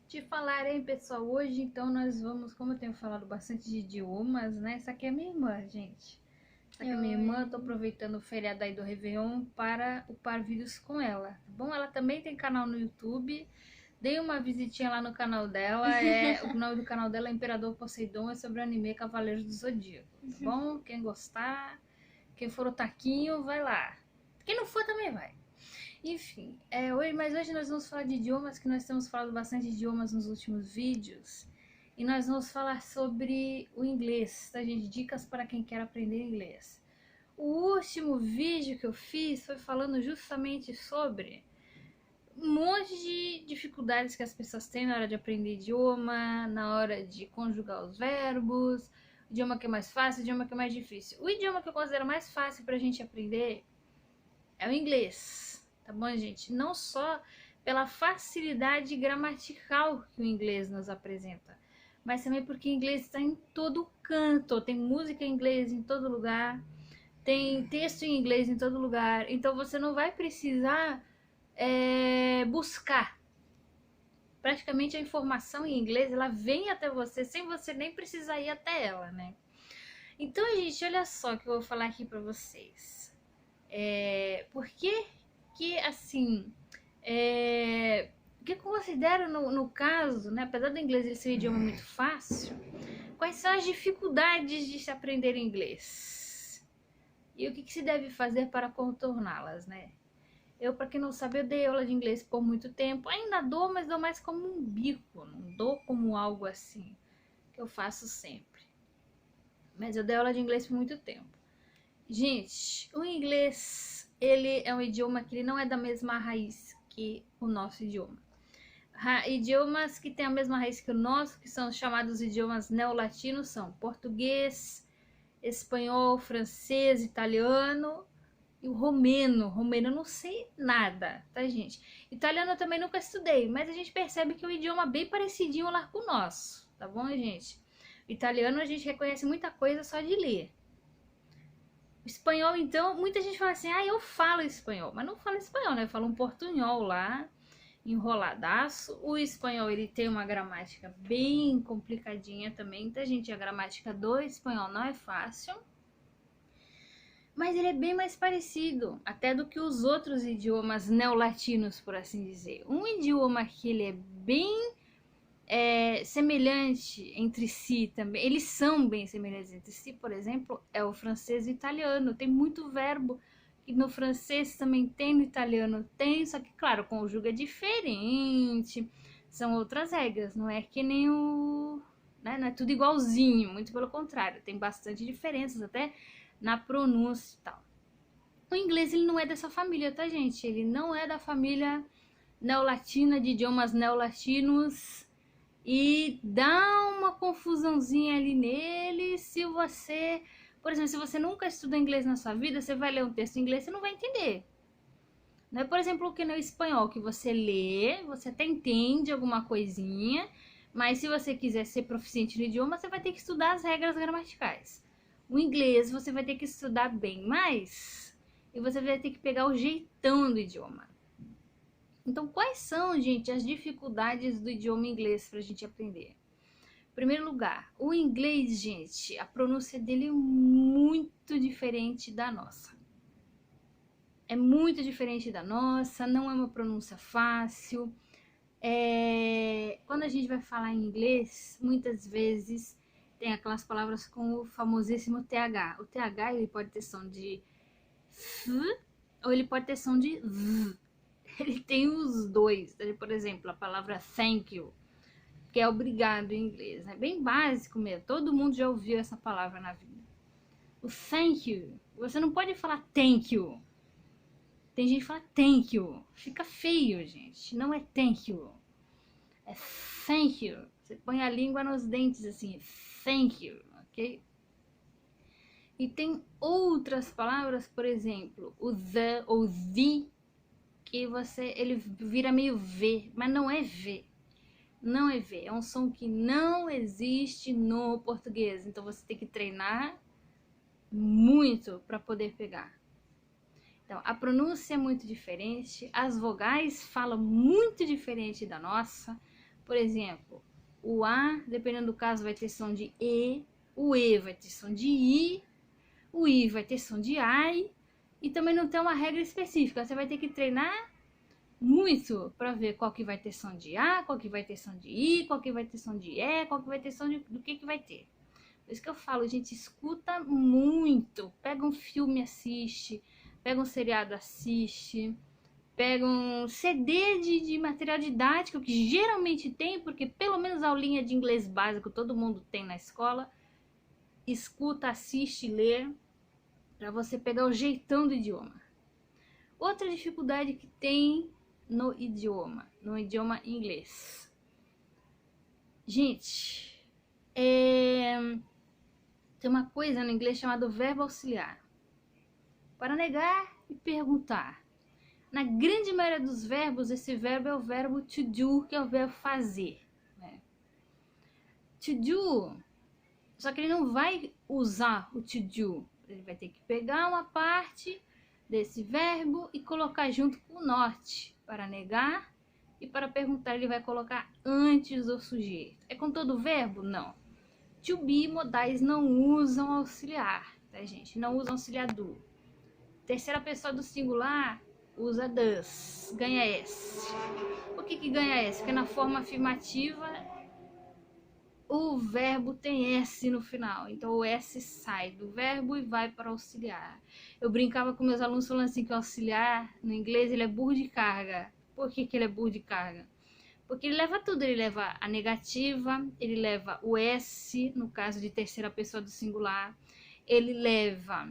Te falar, hein, pessoal? Hoje, então, nós vamos, como eu tenho falado bastante de idiomas, né? Essa aqui é minha irmã, gente. Essa aqui é minha irmã, eu tô aproveitando o feriado aí do Réveillon para upar vídeos com ela, tá bom? Ela também tem canal no YouTube. Dei uma visitinha lá no canal dela. O nome do canal dela é Imperador Poseidon, é sobre o anime Cavaleiros do Zodíaco, tá bom? Quem gostar, quem for o taquinho, vai lá. Quem não for, também vai. Enfim, mas hoje nós vamos falar de idiomas, que nós temos falado bastante de idiomas nos últimos vídeos. E nós vamos falar sobre o inglês, tá, gente? Dicas para quem quer aprender inglês. O último vídeo que eu fiz foi falando justamente sobre um monte de dificuldades que as pessoas têm na hora de aprender idioma, na hora de conjugar os verbos, o idioma que é mais fácil, o idioma que é mais difícil. O idioma que eu considero mais fácil pra gente aprender é o inglês, tá bom, gente? Não só pela facilidade gramatical que o inglês nos apresenta, mas também porque o inglês está em todo canto. Tem música em inglês em todo lugar, tem texto em inglês em todo lugar, então você não vai precisar buscar. Praticamente a informação em inglês, ela vem até você sem você nem precisar ir até ela, né? Então, gente, olha só o que eu vou falar aqui pra vocês. Por que assim, o que eu considero no caso, né, apesar do inglês ele ser um idioma muito fácil, quais são as dificuldades de se aprender inglês? E o que se deve fazer para contorná-las, né? Eu, para quem não sabe, eu dei aula de inglês por muito tempo. Ainda dou, mas dou mais como um bico, não dou como algo assim, que eu faço sempre. Mas eu dei aula de inglês por muito tempo. Gente, o inglês, ele é um idioma que ele não é da mesma raiz que o nosso idioma. Idiomas que têm a mesma raiz que o nosso, que são chamados idiomas neolatinos, são português, espanhol, francês, italiano e o romeno. Romeno eu não sei nada, tá, gente? Italiano eu também nunca estudei, mas a gente percebe que é um idioma bem parecidinho lá com o nosso, tá bom, gente? O italiano a gente reconhece muita coisa só de ler. O espanhol, então, muita gente fala assim, eu falo espanhol, mas não falo espanhol, né? Eu falo um portunhol lá, enroladaço. O espanhol, ele tem uma gramática bem complicadinha também, tá, gente? A gramática do espanhol não é fácil, mas ele é bem mais parecido até do que os outros idiomas neolatinos, por assim dizer. Um idioma que ele é bem semelhante entre si também, eles são bem semelhantes entre si, por exemplo, é o francês e o italiano. Tem muito verbo que no francês também tem, no italiano tem, só que, claro, conjuga diferente, são outras regras, não é que nem o... né? Não é tudo igualzinho, muito pelo contrário, tem bastante diferenças até na pronúncia e tal. O inglês, ele não é dessa família, tá, gente? Ele não é da família neolatina, de idiomas neolatinos, e dá uma confusãozinha ali nele se você, por exemplo, se você nunca estudou inglês na sua vida, você vai ler um texto em inglês, você não vai entender. Não é, por exemplo, o que no espanhol, que você lê, você até entende alguma coisinha, mas se você quiser ser proficiente no idioma, você vai ter que estudar as regras gramaticais. O inglês você vai ter que estudar bem mais, e você vai ter que pegar o jeitão do idioma. Então, quais são, gente, as dificuldades do idioma inglês para a gente aprender? Em primeiro lugar, o inglês, gente, a pronúncia dele é muito diferente da nossa. É muito diferente da nossa, não é uma pronúncia fácil. Quando a gente vai falar em inglês, muitas vezes tem aquelas palavras com o famosíssimo TH. O TH, ele pode ter som de F ou ele pode ter som de V. Ele tem os dois. Por exemplo, a palavra thank you, que é obrigado em inglês, né? Bem básico mesmo, todo mundo já ouviu essa palavra na vida. O thank you, você não pode falar thank you. Tem gente que fala thank you, fica feio, gente. Não é thank you, é thank you. Você põe a língua nos dentes assim, thank you, ok? E tem outras palavras, por exemplo, o the ou the, que ele vira meio V, mas não é V. Não é V, é um som que não existe no português. Então você tem que treinar muito para poder pegar. Então, a pronúncia é muito diferente, as vogais falam muito diferente da nossa. Por exemplo, o A, dependendo do caso, vai ter som de E, o E vai ter som de I, o I vai ter som de AI, e também não tem uma regra específica. Você vai ter que treinar muito para ver qual que vai ter som de A, qual que vai ter som de I, qual que vai ter som de E, qual que vai ter som do que vai ter. Por isso que eu falo, gente, escuta muito. Pega um filme, assiste, pega um seriado, assiste, pega um CD de material didático, que geralmente tem, porque pelo menos a aulinha de inglês básico todo mundo tem na escola. Escuta, assiste, lê, para você pegar o jeitão do idioma. Outra dificuldade que tem no idioma inglês. Gente, tem uma coisa no inglês chamada verbo auxiliar. Para negar e perguntar. Na grande maioria dos verbos, esse verbo é o verbo to do, que é o verbo fazer. Né? To do, só que ele não vai usar o to do. Ele vai ter que pegar uma parte desse verbo e colocar junto com o not. Para negar e para perguntar, ele vai colocar antes do sujeito. É com todo verbo? Não. To be, modais não usam auxiliar, tá, gente? Não usam auxiliar do. Terceira pessoa do singular usa does, ganha S. Por que ganha S? Porque na forma afirmativa o verbo tem S no final, então o S sai do verbo e vai para o auxiliar. Eu brincava com meus alunos falando assim que o auxiliar, no inglês, ele é burro de carga. Por que ele é burro de carga? Porque ele leva tudo, ele leva a negativa, ele leva o S, no caso de terceira pessoa do singular, ele leva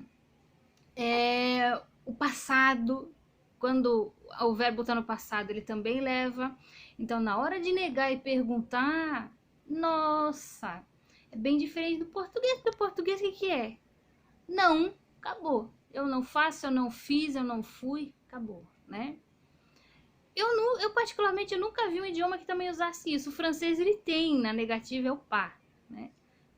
o passado, quando o verbo está no passado, ele também leva. Então, na hora de negar e perguntar, nossa, é bem diferente do português. Do português, o que é? Não, acabou. Eu não faço, eu não fiz, eu não fui, acabou, né? Eu particularmente, eu nunca vi um idioma que também usasse isso. O francês, ele tem, na negativa é o pas, né?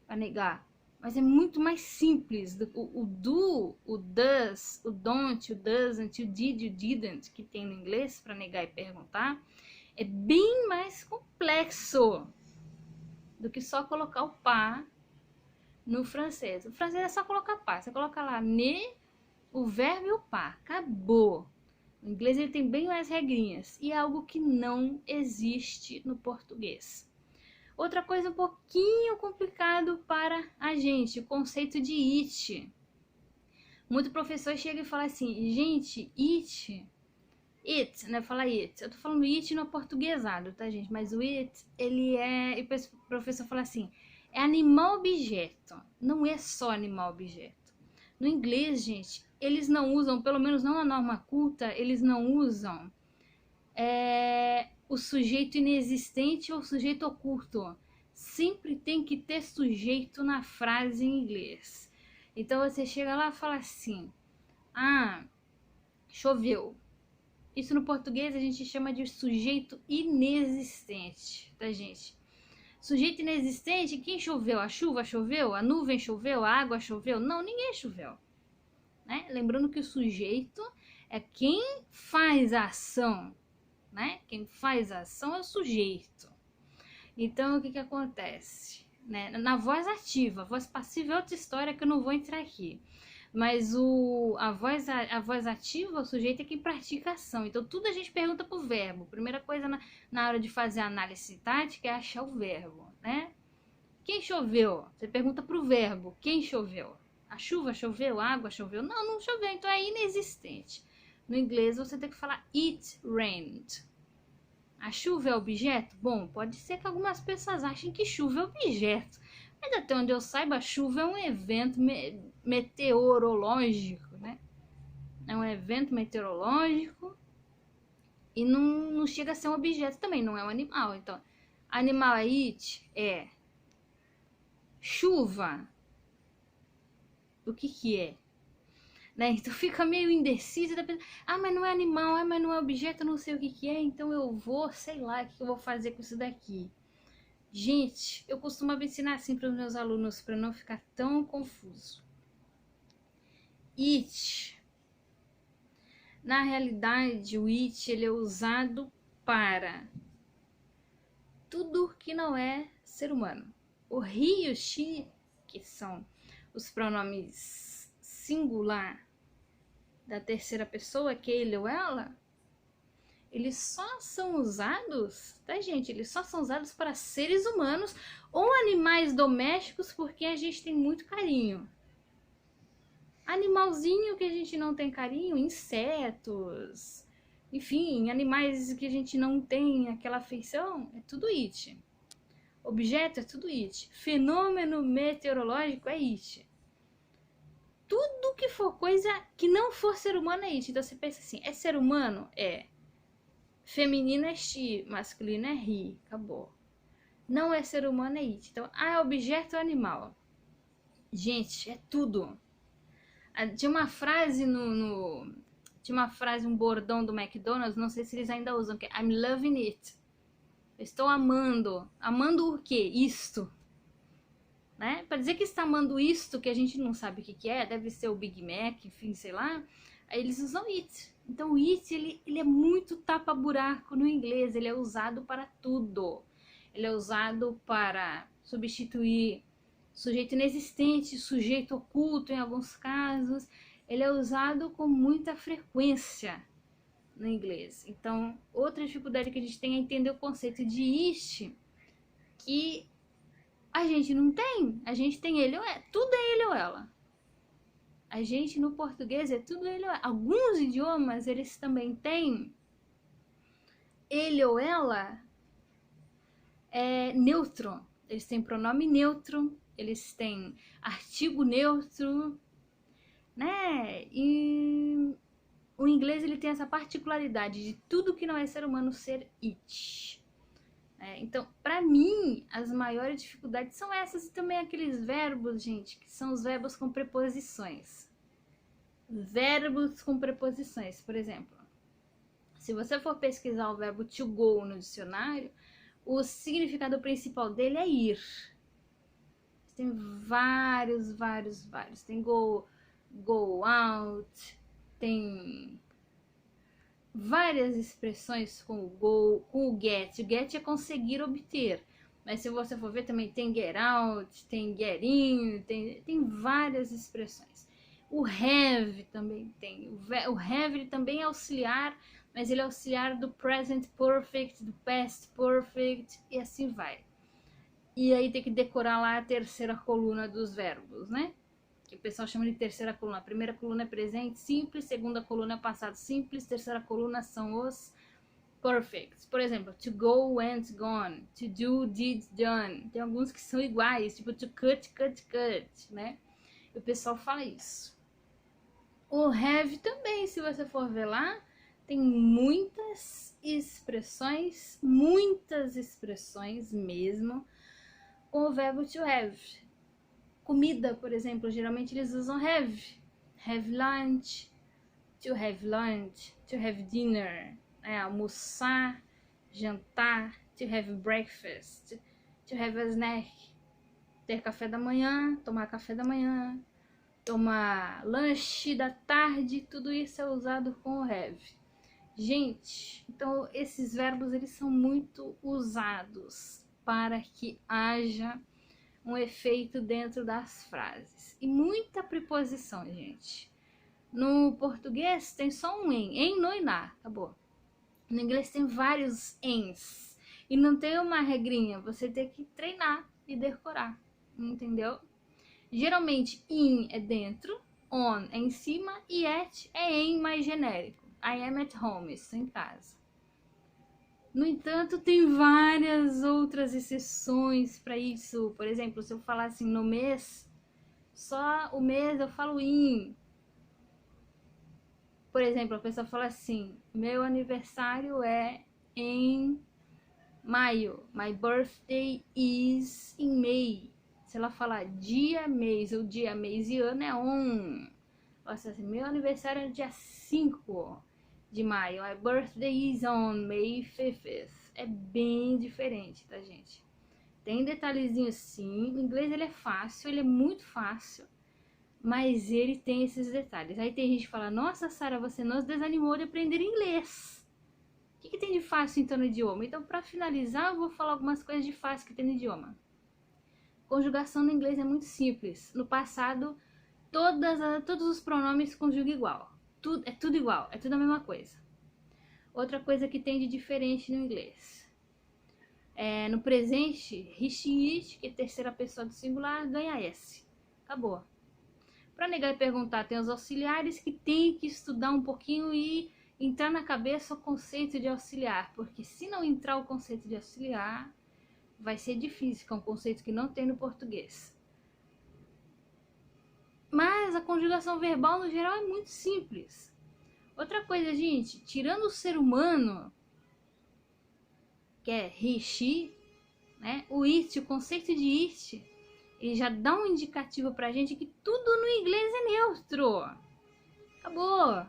Para negar. Mas é muito mais simples. O do, o does, o don't, o doesn't, o did, o didn't, que tem no inglês para negar e perguntar, é bem mais complexo do que só colocar o pas no francês. O francês é só colocar pas. Você coloca lá ne, o verbo e o pas. Acabou. O inglês ele tem bem mais regrinhas. E é algo que não existe no português. Outra coisa um pouquinho complicado para a gente, o conceito de it. Muito professor chega e fala assim, gente, it, né? Fala it. Eu tô falando it no portuguesado, tá, gente? Mas o it, ele é... E o professor fala assim, é animal-objeto. Não é só animal-objeto. No inglês, gente, eles não usam, pelo menos não na norma culta, eles não usam o sujeito inexistente ou sujeito oculto. Sempre tem que ter sujeito na frase em inglês. Então você chega lá e fala assim, choveu. Isso no português a gente chama de sujeito inexistente, tá, gente? Sujeito inexistente, quem choveu? A chuva choveu? A nuvem choveu? A água choveu? Não, ninguém choveu. Né? Lembrando que o sujeito é quem faz a ação, né? Quem faz a ação é o sujeito. Então, o que acontece? Né? Na voz ativa, a voz passiva é outra história que eu não vou entrar aqui. Mas a voz ativa, o sujeito é quem pratica a ação. Então, tudo a gente pergunta pro verbo. Primeira coisa na hora de fazer a análise sintática é achar o verbo, né? Quem choveu? Você pergunta pro verbo, quem choveu? A chuva choveu? A água choveu? Não, não choveu, então é inexistente. No inglês, você tem que falar it rained. A chuva é objeto? Bom, pode ser que algumas pessoas achem que chuva é objeto. Mas até onde eu saiba, a chuva é um evento meteorológico, né? É um evento meteorológico e não chega a ser um objeto também, não é um animal. Então, animal é it? É. Chuva, o que é? Né? Então fica meio indeciso, mas não é animal, mas não é objeto, não sei o que é, então eu vou, sei lá, o que eu vou fazer com isso daqui. Gente, eu costumava ensinar assim para os meus alunos, para não ficar tão confuso. It, na realidade, o it ele é usado para tudo que não é ser humano. O he e o she, que são os pronomes singular da terceira pessoa, que é ele ou ela, eles só são usados, tá, gente? Eles só são usados para seres humanos ou animais domésticos, porque a gente tem muito carinho. Animalzinho que a gente não tem carinho, insetos, enfim, animais que a gente não tem aquela afeição, é tudo it. Objeto é tudo it. Fenômeno meteorológico é it. Tudo que for coisa que não for ser humano é it. Então você pensa assim, é ser humano? É. Feminino é she, masculino é he, acabou. Não é ser humano é it. Então, é objeto ou animal? Gente, é tudo. Tinha uma frase tinha uma frase, um bordão do McDonald's, não sei se eles ainda usam, que é I'm loving it. Eu estou amando. Amando o quê? Isto. Né? Para dizer que está amando isto, que a gente não sabe o que é, deve ser o Big Mac, enfim, sei lá. Aí eles usam it. Então o it, ele é muito tapa-buraco no inglês, ele é usado para tudo. Ele é usado para substituir sujeito inexistente, sujeito oculto em alguns casos. Ele é usado com muita frequência no inglês. Então, outra dificuldade que a gente tem é entender o conceito de it, que a gente não tem. A gente tem ele ou ela. Tudo é ele ou ela. A gente no português é tudo ele ou ela. Alguns idiomas eles também têm ele ou ela neutro. Eles têm pronome neutro, eles têm artigo neutro, né? E o inglês ele tem essa particularidade de tudo que não é ser humano ser it. Então, para mim, as maiores dificuldades são essas e também aqueles verbos, gente, que são os verbos com preposições. Verbos com preposições, por exemplo, se você for pesquisar o verbo to go no dicionário, o significado principal dele é ir. Tem vários. Tem go out, tem várias expressões com o go, com o get. O get é conseguir obter. Mas se você for ver também tem get out, tem get in, tem várias expressões. O have também tem. O have ele também é auxiliar, mas ele é auxiliar do present perfect, do past perfect e assim vai. E aí tem que decorar lá a terceira coluna dos verbos, né? Que o pessoal chama de terceira coluna. A primeira coluna é presente simples, segunda coluna é passado simples, terceira coluna são os perfects. Por exemplo, to go, went, gone, to do, did, done. Tem alguns que são iguais, tipo to cut, né? E o pessoal fala isso. O have também, se você for ver lá, tem muitas expressões mesmo, com o verbo to have. Comida, por exemplo, geralmente eles usam have. Have lunch, to have dinner, almoçar, jantar, to have breakfast, to have a snack, ter café da manhã, tomar café da manhã, tomar lanche da tarde, tudo isso é usado com o have. Gente, então esses verbos eles são muito usados para que haja um efeito dentro das frases. E muita preposição, gente. No português tem só um em, no e na, acabou. No inglês tem vários ens. E não tem uma regrinha, você tem que treinar e decorar, entendeu? Geralmente in é dentro, on é em cima e at é em mais genérico. I am at home, estou em casa. No entanto, tem várias outras exceções para isso. Por exemplo, se eu falar assim no mês, só o mês eu falo in. Por exemplo, a pessoa fala assim, meu aniversário é em maio. My birthday is in May. Se ela falar dia, mês ou dia, mês e ano é on. Assim, meu aniversário é dia 5 de maio. My birthday is on May 5th. É bem diferente, tá, gente? Tem detalhezinhos sim. O inglês ele é fácil, ele é muito fácil, mas ele tem esses detalhes. Aí tem gente que fala, nossa, Sara, você nos desanimou de aprender inglês. O que tem de fácil então no idioma? Então, para finalizar, eu vou falar algumas coisas de fácil que tem no idioma. Conjugação no inglês é muito simples. No passado, todos os pronomes conjugam igual. É tudo igual, é tudo a mesma coisa. Outra coisa que tem de diferente no inglês. No presente, he, she, it, que é terceira pessoa do singular, ganha S. Acabou. Para negar e perguntar, tem os auxiliares que tem que estudar um pouquinho e entrar na cabeça o conceito de auxiliar. Porque se não entrar o conceito de auxiliar, vai ser difícil, que é um conceito que não tem no português. Mas a conjugação verbal, no geral, é muito simples. Outra coisa, gente, tirando o ser humano, que é he, she, né? O it, o conceito de it, ele já dá um indicativo pra gente que tudo no inglês é neutro. Acabou.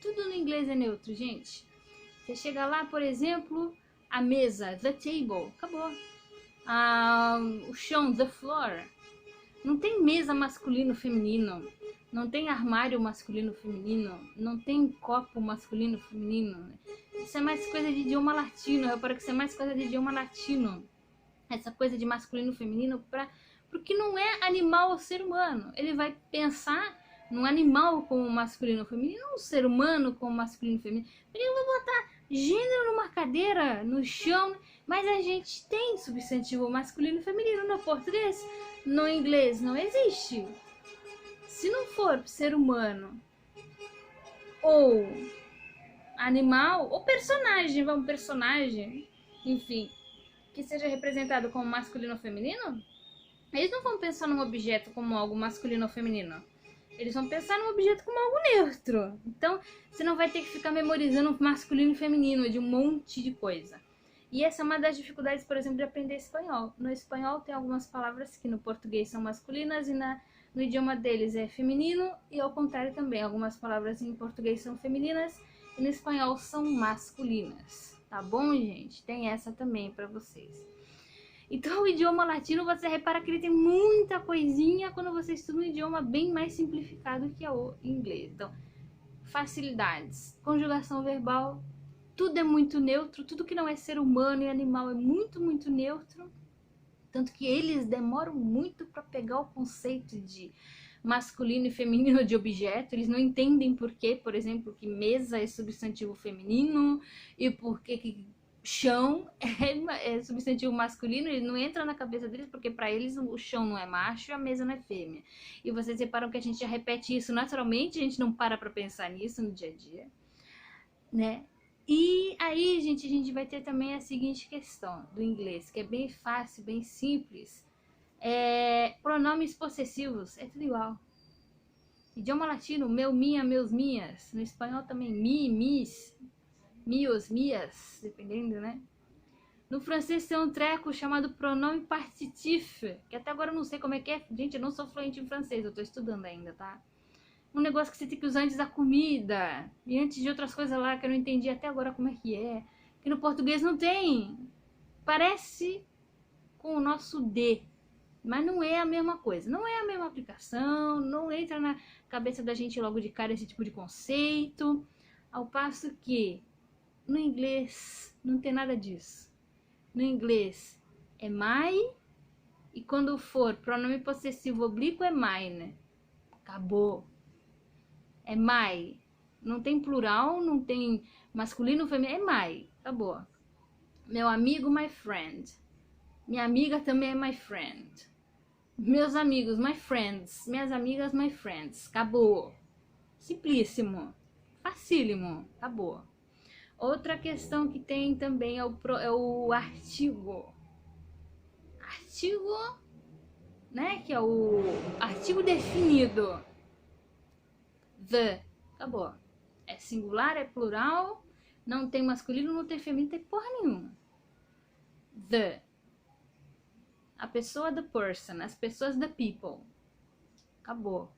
Tudo no inglês é neutro, gente. Você chega lá, por exemplo, a mesa, the table, acabou. O chão, the floor. Não tem mesa masculino feminino, não tem armário masculino feminino, não tem copo masculino feminino. Isso é mais coisa de idioma latino. Eu reparo que isso é mais coisa de idioma latino. Essa coisa de masculino feminino porque não é animal ou ser humano. Ele vai pensar num animal como masculino ou feminino, um ser humano como masculino ou feminino. Ele vai botar gênero numa cadeira, no chão, mas a gente tem substantivo masculino e feminino no português. No inglês não existe. Se não for ser humano ou animal ou personagem, enfim, que seja representado como masculino ou feminino, eles não vão pensar num objeto como algo masculino ou feminino. Eles vão pensar num objeto como algo neutro. Então, você não vai ter que ficar memorizando masculino e feminino de um monte de coisa. E essa é uma das dificuldades, por exemplo, de aprender espanhol. No espanhol tem algumas palavras que no português são masculinas e no idioma deles é feminino, e ao contrário também. Algumas palavras em português são femininas e no espanhol são masculinas. Tá bom, gente? Tem essa também para vocês. Então, o idioma latino, você repara que ele tem muita coisinha quando você estuda um idioma bem mais simplificado que é o inglês. Então, facilidades, conjugação verbal, tudo é muito neutro, tudo que não é ser humano e animal é muito, muito neutro. Tanto que eles demoram muito para pegar o conceito de masculino e feminino de objeto. Eles não entendem por que, por exemplo, que mesa é substantivo feminino e por que chão é substantivo masculino. Ele não entra na cabeça deles porque para eles o chão não é macho e a mesa não é fêmea. E vocês reparam que a gente já repete isso naturalmente, a gente não para pensar nisso no dia a dia, né? E aí, gente, a gente vai ter também a seguinte questão do inglês, que é bem fácil, bem simples. Pronomes possessivos, é tudo igual. Idioma latino, meu, minha, meus, minhas. No espanhol também, mi, mis, mios, mias, dependendo, né? No francês tem um treco chamado pronome partitif, que até agora eu não sei como é que é. Gente, eu não sou fluente em francês, eu tô estudando ainda, tá? Um negócio que você tem que usar antes da comida e antes de outras coisas lá que eu não entendi até agora como é. Que no português não tem. Parece com o nosso D, mas não é a mesma coisa. Não é a mesma aplicação, não entra na cabeça da gente logo de cara esse tipo de conceito. Ao passo que no inglês não tem nada disso. No inglês é my, e quando for pronome possessivo oblíquo é mine. Acabou. É my. Não tem plural, não tem masculino, feminino. É my. Acabou. Meu amigo, my friend. Minha amiga também é my friend. Meus amigos, my friends. Minhas amigas, my friends. Acabou. Simplíssimo. Facílimo. Acabou. Outra questão que tem também é o artigo. Artigo, né? Que é o artigo definido. The. Acabou. É singular, é plural, não tem masculino, não tem feminino, não tem porra nenhuma. The. A pessoa, the person. As pessoas, the people. Acabou.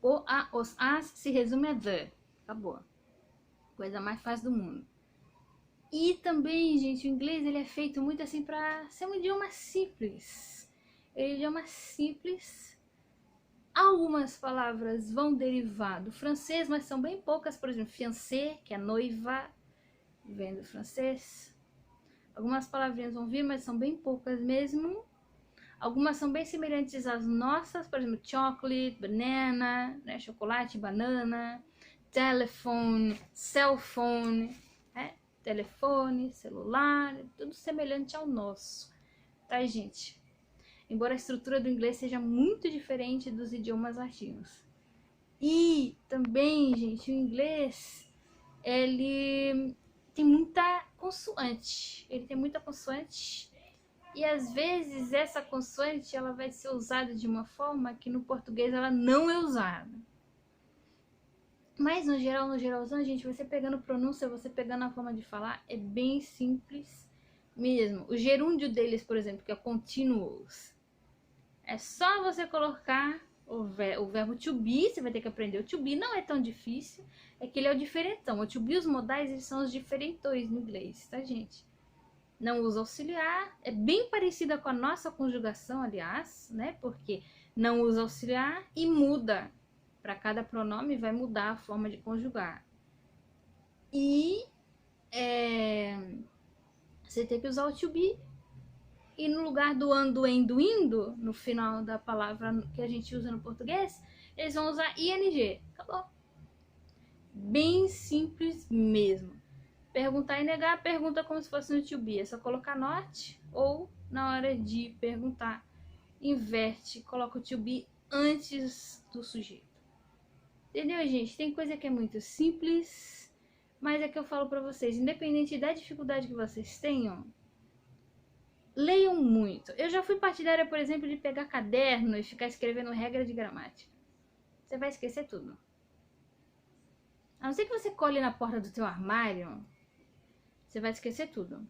O, a, os, as se resume a the. Acabou. Coisa mais fácil do mundo. E também, gente, o inglês ele é feito muito assim pra ser um idioma simples. É um idioma simples Algumas palavras vão derivar do francês, mas são bem poucas. Por exemplo, fiancé, que é noiva, vem do francês. Algumas palavrinhas vão vir, mas são bem poucas mesmo. Algumas são bem semelhantes às nossas, por exemplo, chocolate, banana, né? Chocolate, banana, telefone, cell phone, né? Telefone, celular, tudo semelhante ao nosso, tá, gente? Embora a estrutura do inglês seja muito diferente dos idiomas latinos. E também, gente, o inglês, ele tem muita consoante. Ele tem muita consoante. E às vezes essa consoante ela vai ser usada de uma forma que no português ela não é usada. Mas no geral, no geralzão, gente, você pegando pronúncia, você pegando a forma de falar, é bem simples mesmo. O gerúndio deles, por exemplo, que é continuous, é só você colocar o verbo to be, você vai ter que aprender o to be, não é tão difícil, é que ele é o diferentão. O to be, os modais, eles são os diferentões no inglês, tá, gente? Não usa auxiliar, é bem parecida com a nossa conjugação, aliás, né? Porque não usa auxiliar e muda. Para cada pronome vai mudar a forma de conjugar. E você tem que usar o to be. E no lugar do ando, endo, indo, no final da palavra que a gente usa no português, eles vão usar ing. Acabou. Bem simples mesmo. Perguntar e negar, pergunta como se fosse no to be. É só colocar not, ou na hora de perguntar, inverte, coloca o to be antes do sujeito. Entendeu, gente? Tem coisa que é muito simples, mas é que eu falo pra vocês, independente da dificuldade que vocês tenham, leiam muito. Eu já fui partidária, por exemplo, de pegar caderno e ficar escrevendo regra de gramática. Você vai esquecer tudo. A não ser que você colhe na porta do teu armário, você vai esquecer tudo.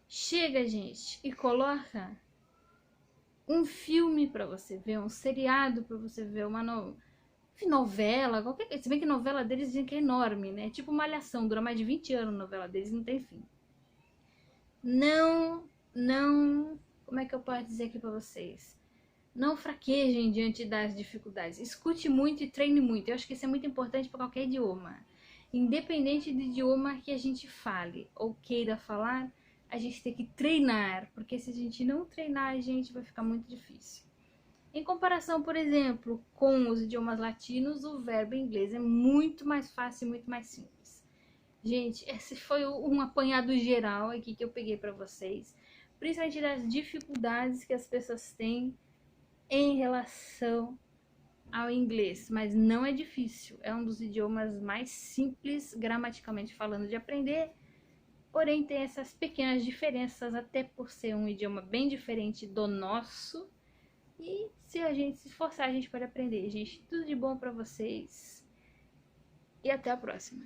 Chega, gente, e coloca um filme pra você ver, um seriado pra você ver, uma novela, qualquer coisa. Se bem que novela deles dizem que é enorme, né? Tipo Malhação, dura mais de 20 anos a novela deles, não tem fim. Não, como é que eu posso dizer aqui pra vocês? Não fraquejem diante das dificuldades. Escute muito e treine muito. Eu acho que isso é muito importante para qualquer idioma. Independente do idioma que a gente fale ou queira falar, a gente tem que treinar, porque se a gente não treinar, a gente vai ficar muito difícil. Em comparação, por exemplo, com os idiomas latinos, o verbo em inglês é muito mais fácil e muito mais simples. Gente, esse foi um apanhado geral aqui que eu peguei para vocês, principalmente das dificuldades que as pessoas têm em relação ao inglês, mas não é difícil, é um dos idiomas mais simples, gramaticalmente falando, de aprender, porém tem essas pequenas diferenças, até por ser um idioma bem diferente do nosso, e se a gente se esforçar, a gente pode aprender. Gente, tudo de bom pra vocês e até a próxima.